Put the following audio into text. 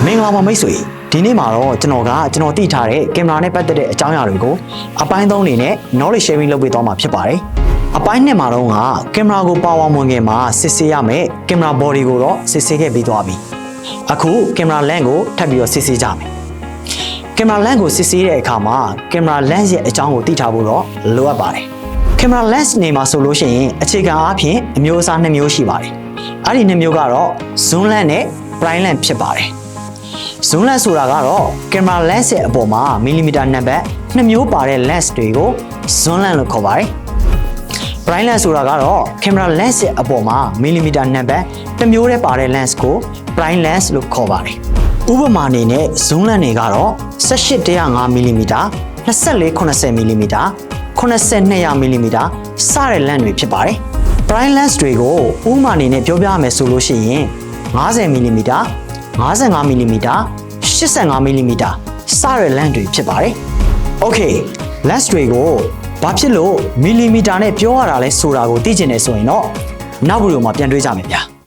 မင်္ဂလာပါမိတ်ဆွေဒီနေ့မှာတော့ကျွန်တော်သိထားတဲ့ကင်မရာနဲ့ပတ်သက်တဲ့အကြောင်းအရာတွေကိုအပိုင်း3အနေနဲ့ knowledge sharing လုပ်ပေးသွားမှာဖြစ်ပါတယ်အပိုင်း2မှာတော့ကင်မရာကိုပါဝါမွန်ခင်မှာစစ်ဆေးရမယ်ကင်မရာ body ကိုတော့စစ်ဆေးခဲ့ပြီးသွားပြီအခုကင်မရာ lens ကိုထပ်ပြီးတော့စစ်ဆေးကြမယ်ကင်မရာ lens ကိုစစ်ဆေးတဲ့အခါမှာကင်မရာ lens ရဲ့အကြောင်းကိုသိထားဖို့တော့လိုအပ်ပါတယ်ကင်မရာ lens နေမှာဆိုလို့ရှိရင်အခြေခံအားဖြင့်အမျိုးအစား2မျိုးရှိပါတယ်အဲ့ဒီ2မျိုးကတော့ zoom lens နဲ့ prime lens ဖြစ်ပါတယ်zoom lens ဆိုတာကတော့ကင်မရာ lens ရဲ့အပေါ်မှာမီလီမီတာနံပါတ်2မျိုးပါတဲ့ lens တွေကို zoom lens လို့ခေါ်ပါတယ်။ prime lens ဆိုတာကတော့ကင်မရာ lens ရဲ့အပေါ်မှာမီလီမီတာနံပါတ်2မျိုးတည်းပါတဲ့ lens ကို prime lens လို့ခေါ်ပါတယ်။ဥပမာအနေနဲ့ zoom lens တွေကတော့18-105 မီလီမီတာ24-80 မီလီမီတာ90-200 မီလီမီတာစတဲ့ lens တွေဖြစ်ပါတယ်။ prime lens တွေကိုဥပမာအနေနဲ့ပြောပြရမယ်ဆိုလို့ရှိရင်50 မီလီမီတာ55 မီလီမီတာ85 မီလီမီတာစတဲ့ lens တွေဖြစ်ပါတယ်။ Okay lens တွေကိုဘာဖြစ်လို့မီလီမီတာနဲ့ပြောရတာလဲဆိုတာကိုသိချင်တယ်ဆိုရင်တော့နောက်ဗီဒီယိုမှာပြန်တွေ့ကြမယ်ဗျာ။